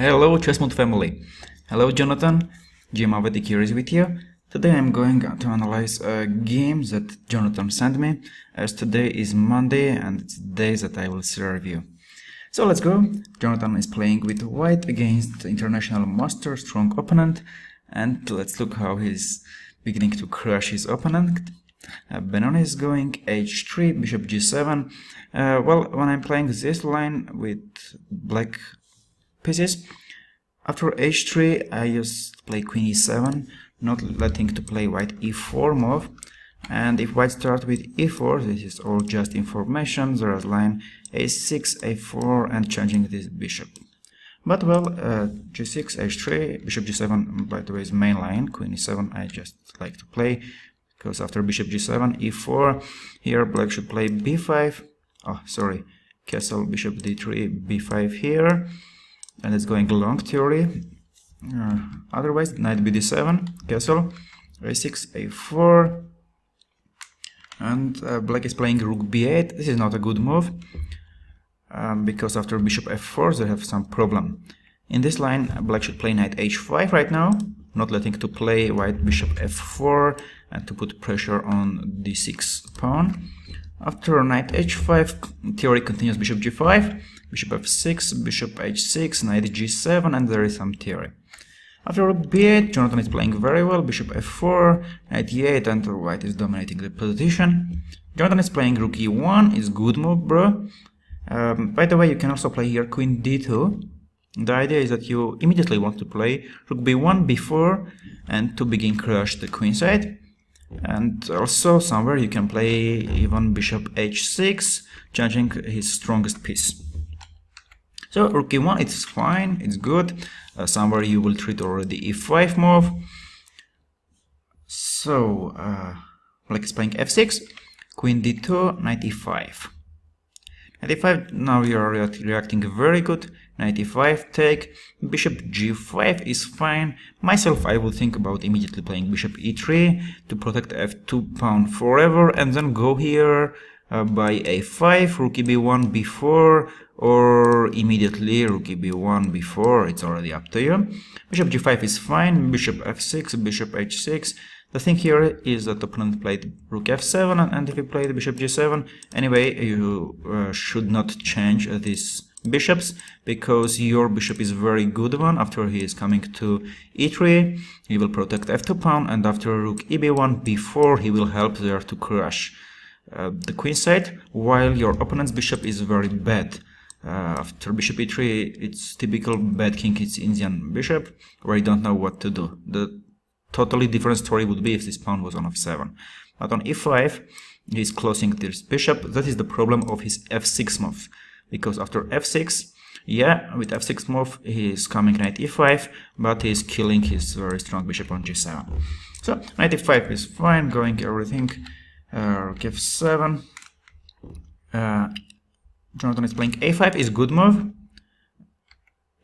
Hello ChessMood family. Hello Jonathan, GMAvetic here is with you. Today I'm going to analyze a game that Jonathan sent me, as today is Monday and it's the day that I will see a review. So let's go. Jonathan is playing with white against international master, strong opponent, and let's look how he's beginning to crush his opponent. Benoni is going h3, bishop g7. Well, when I'm playing this line with black pieces, after h3 I just play queen e7, not letting to play white e4 move, and if white starts with e4, this is all just information. There is line a6, a4 and changing this bishop. But well, g6, h3, bishop g7 by the way is main line, queen e7 I just like to play, because after bishop g7, e4, here black should play b5, castle, bishop d3, b5 here, and it's going long theory. Otherwise, knight bd7, castle, a6, a4, and black is playing rook b8. This is not a good move, because after bishop f4 they have some problem. In this line, black should play knight h5 right now, not letting to play white bishop f4 and to put pressure on d6 pawn. After knight h5, theory continues bishop g5, bishop f6, bishop h6, knight g7, and there is some theory. After rook b8, Jonathan is playing very well, bishop f4, knight e8, and white is dominating the position. Jonathan is playing rook e1, is good move, bro. By the way, you can also play here queen d2. The idea is that you immediately want to play rook b1 before and to begin crush the queen side. And also somewhere you can play even bishop h6, changing his strongest piece. So rook e1, it's fine, it's good. Somewhere you will treat already e5 move. So black is playing f6, queen d2, knight e5. Knight e5, now you are reacting very good. Knight e5 take, bishop g5 is fine. Myself, I will think about immediately playing bishop e3 to protect f2 pawn forever, and then go here by a5, rook eb1 before, or immediately rook eb1 before. It's already up to you. Bishop g5 is fine, bishop f6, bishop h6. The thing here is that the opponent played rook f7, and if you played bishop g7, anyway, you should not change these bishops, because your bishop is very good one. After he is coming to e3, he will protect f2 pawn, and after rook eb1 before, he will help there to crush the queen side, while your opponent's bishop is very bad. After bishop e3, it's typical bad king, it's Indian bishop, where you don't know what to do. The totally different story would be if this pawn was on f7. But on e5, he's closing this bishop. That is the problem of his f6 move, because after f6, yeah, with f6 move, he is coming knight e5, but he is killing his very strong bishop on g7. So knight e5 is fine, going everything. Rook f7. Jonathan is playing a5, is good move.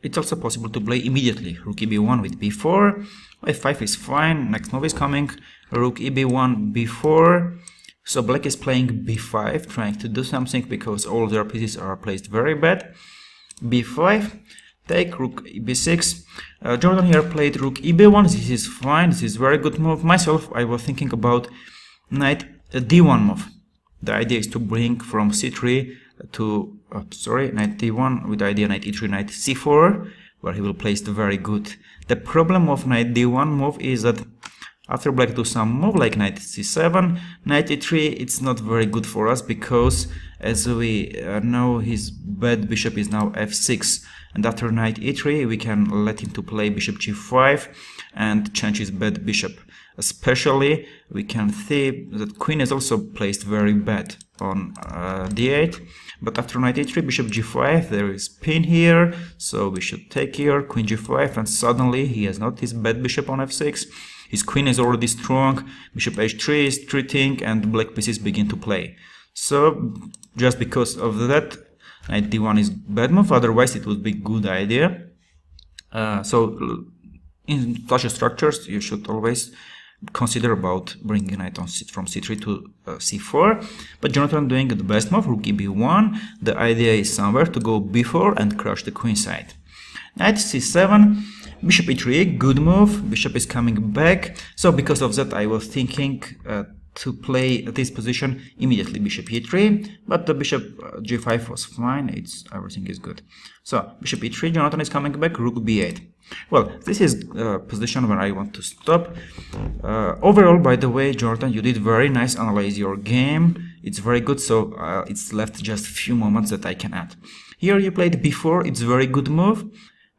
It's also possible to play immediately rook eb1 with b4. f5 is fine. Next move is coming rook eb1 b4. So black is playing b5, trying to do something because all their pieces are placed very bad. b5, take rook b6. Jonathan here played rook eb1. This is fine. This is very good move. Myself, I was thinking about knight d1 move. The idea is to bring from c3 to knight d1 with the idea knight e3, knight c4, where he will place the very good. The problem of knight d1 move is that after black do some move like knight c7, knight e3, it's not very good for us, because as we know, his bad bishop is now f6, and after knight e3 we can let him to play bishop g5 and change his bad bishop. Especially we can see that queen is also placed very bad on d8, but after knight e3, bishop g5, there is pin here, so we should take here, queen g5, and suddenly he has not his bad bishop on f6. His queen is already strong, bishop h3 is treating, and black pieces begin to play. So just because of that, knight d1 is bad move, otherwise it would be good idea. So in such structures you should always consider about bringing knight on from c3 to c4, but Jonathan doing the best move, rook eb1. The idea is somewhere to go before and crush the queen side. Knight c7, bishop e3, good move, bishop is coming back. So because of that I was thinking to play this position immediately, bishop e3, but the bishop g5 was fine, everything is good. So bishop e3, Jonathan is coming back, rook b8. Well, this is a position where I want to stop. Overall, by the way, Jonathan, you did very nice analyze your game. It's very good, so it's left just few moments that I can add. Here you played b4, it's very good move.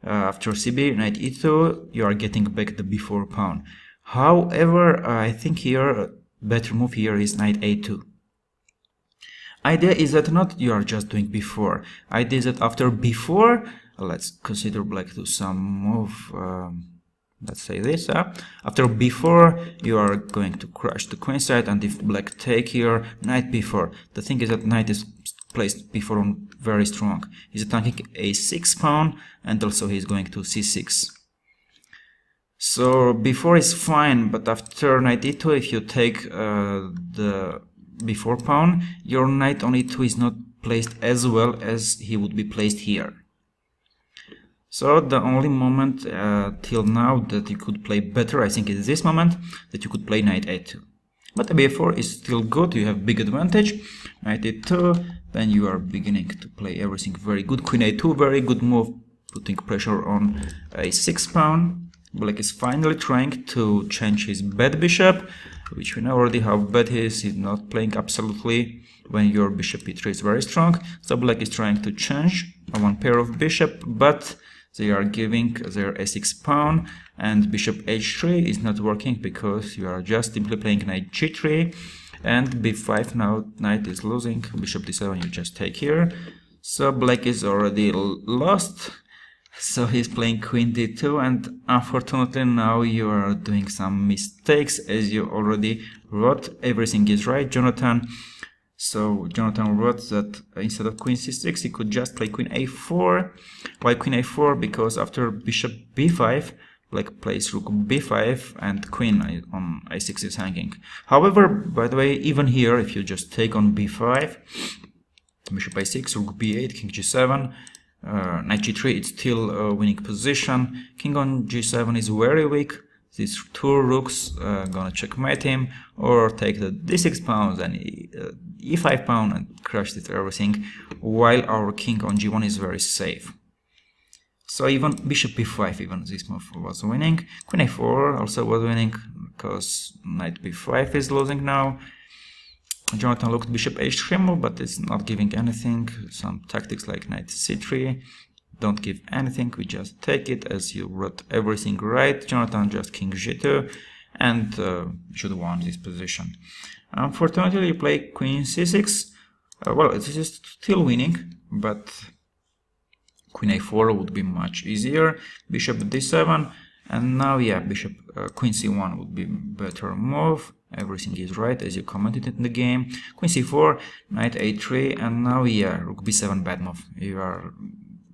After cb, knight e2, you are getting back the b4 pawn. However, I think here better move here is knight a2. Idea is that not you are just doing b4. Idea is that after b4, let's consider black to some move, let's say this, after b4 you are going to crush the queen side, and if black take here, knight b4. The thing is that knight is placed b4 on very strong. He's attacking a6 pawn, and also he's going to c6. So b4 is fine, but after knight e2, if you take the b4 pawn, your knight on e2 is not placed as well as he would be placed here. So the only moment till now that you could play better, I think, is this moment that you could play knight a2. But b4 is still good, you have big advantage. Knight a2, then you are beginning to play everything very good. Queen a2, very good move, putting pressure on a6 pawn. Black is finally trying to change his bad bishop, which we know already how bad he is. He's not playing absolutely when your bishop e3 is very strong. So black is trying to change one pair of bishop, but they are giving their a6 pawn, and bishop h3 is not working because you are just simply playing knight g3, and b5 now knight is losing, bishop d7 you just take here. So black is already lost, so he's playing queen d2, and unfortunately now you are doing some mistakes, as you already wrote. Everything is right, Jonathan. So Jonathan wrote that instead of queen c6 he could just play queen a4. Why queen a4? Because after bishop b5 black plays rook b5 and queen on a6 is hanging. However, by the way, even here if you just take on b5, bishop a6, rook b8, king g7, knight g3, it's still a winning position. King on g7 is very weak. These two rooks gonna checkmate him, or take the d6 pawn and e5 pawn and crush it everything, while our king on g1 is very safe. So even bishop b5, even this move was winning. Queen a4 also was winning, because knight b5 is losing now. Jonathan looked bishop h3 move, but it's not giving anything. Some tactics like knight c3 don't give anything, we just take it, as you wrote everything right. Jonathan just king g2, and should won this position. Unfortunately you play queen c6. Well, this is still winning, but queen a4 would be much easier. Bishop d7, and now yeah, bishop queen c1 would be better move. Everything is right as you commented in the game. Queen c4, knight a3, and now yeah, rook b7, bad move.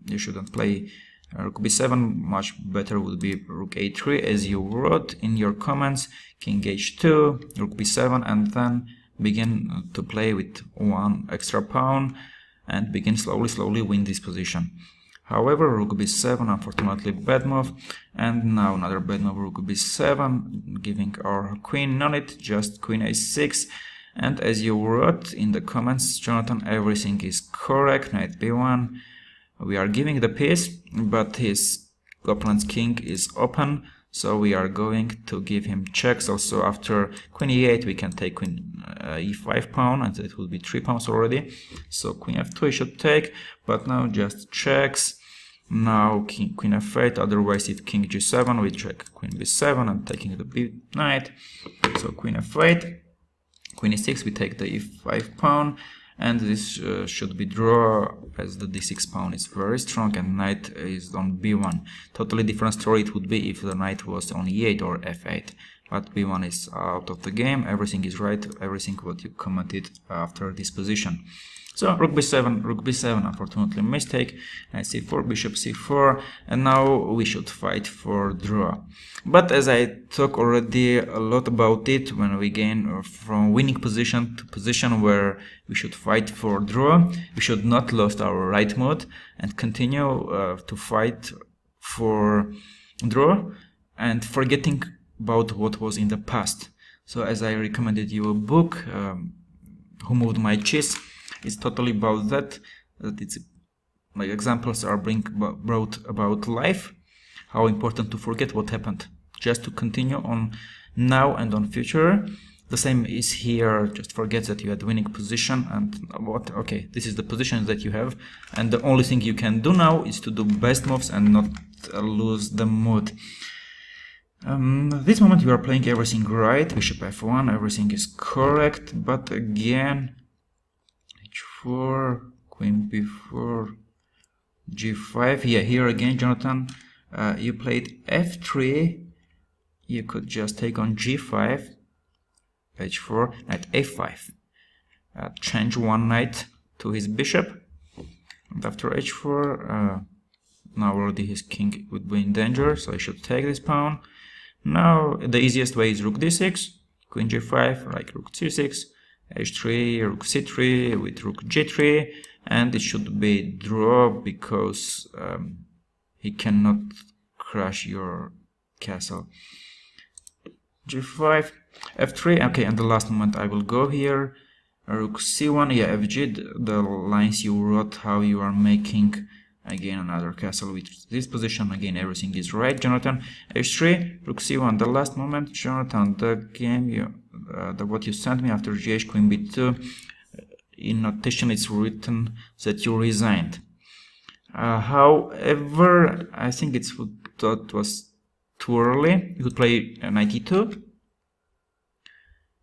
You shouldn't play rook b7. Much better would be rook a3, as you wrote in your comments. King h2, rook b7, and then begin to play with one extra pawn and begin slowly win this position. However, rook b7, unfortunately bad move, and now another bad move, rook b7, giving our queen on it, just queen a6. And as you wrote in the comments, Jonathan, everything is correct. Knight b1, we are giving the piece, but his opponent's king is open, so we are going to give him checks. Also after queen e8 we can take queen e5 pawn, and it will be 3 pawns already. So queen f2 we should take, but now just checks. Now queen f8, otherwise if king g7 we check queen b7 and taking the b knight. So queen f8, queen e6 we take the e5 pawn, and this should be draw, as the d6 pawn is very strong and knight is on b1. Totally different story it would be if the knight was on e8 or f8, but b1 is out of the game. Everything is right, everything what you commented after this position. So rook b7, unfortunately mistake, knight c4, bishop c4, and now we should fight for draw. But as I talked already a lot about it, when we gain from winning position to position where we should fight for draw, we should not lose our right mode and continue to fight for draw and forgetting about what was in the past. So as I recommended you a book, Who Moved My Chess, it's totally about that. It's like examples are brought about life, how important to forget what happened, just to continue on now and on future. The same is here, just forget that you had winning position and what, okay, this is the position that you have, and the only thing you can do now is to do best moves and not lose the mood. This moment you are playing everything right, bishop f1, everything is correct, but again, h4, queen b4, g5, yeah, here again, Jonathan, you played f3, you could just take on g5, h4, knight a5, change one knight to his bishop, and after h4, now already his king would be in danger, so I should take this pawn. Now the easiest way is rook d6, queen g5, like rook c6, h3, rook c3 with rook g3, and it should be draw because he cannot crush your castle. g5, f3, okay, and the last moment I will go here, rook c1, yeah, fg, the lines you wrote, how you are making again another castle with this position, again everything is right, Jonathan. h3, rook c1, the last moment, Jonathan, the game what you sent me after gh, queen b2, in notation it's written that you resigned. However, I think that was too early. You could play knight e2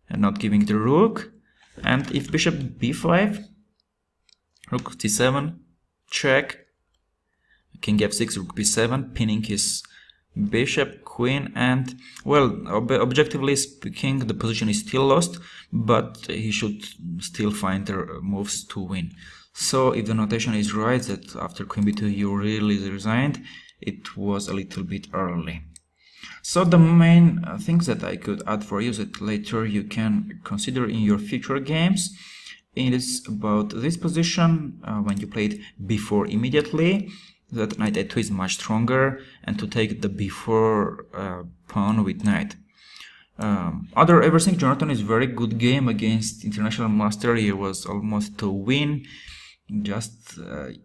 and not giving the rook, and if bishop b5, rook c7, check, king f6, rook b7, pinning his bishop, queen, and well, objectively speaking, the position is still lost, but he should still find the moves to win. So if the notation is right that after queen b2 you really resigned, it was a little bit early. So the main things that I could add for you that later you can consider in your future games, it is about this position when you played b4 immediately, that knight a2 is much stronger, and to take the b4 pawn with knight. Other everything, Jonathan is very good game against international master. He was almost to win, just a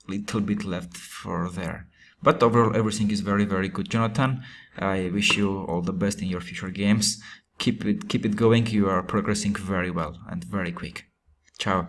little bit left for there. But overall everything is very, very good, Jonathan. I wish you all the best in your future games. Keep it going. You are progressing very well and very quick. Ciao.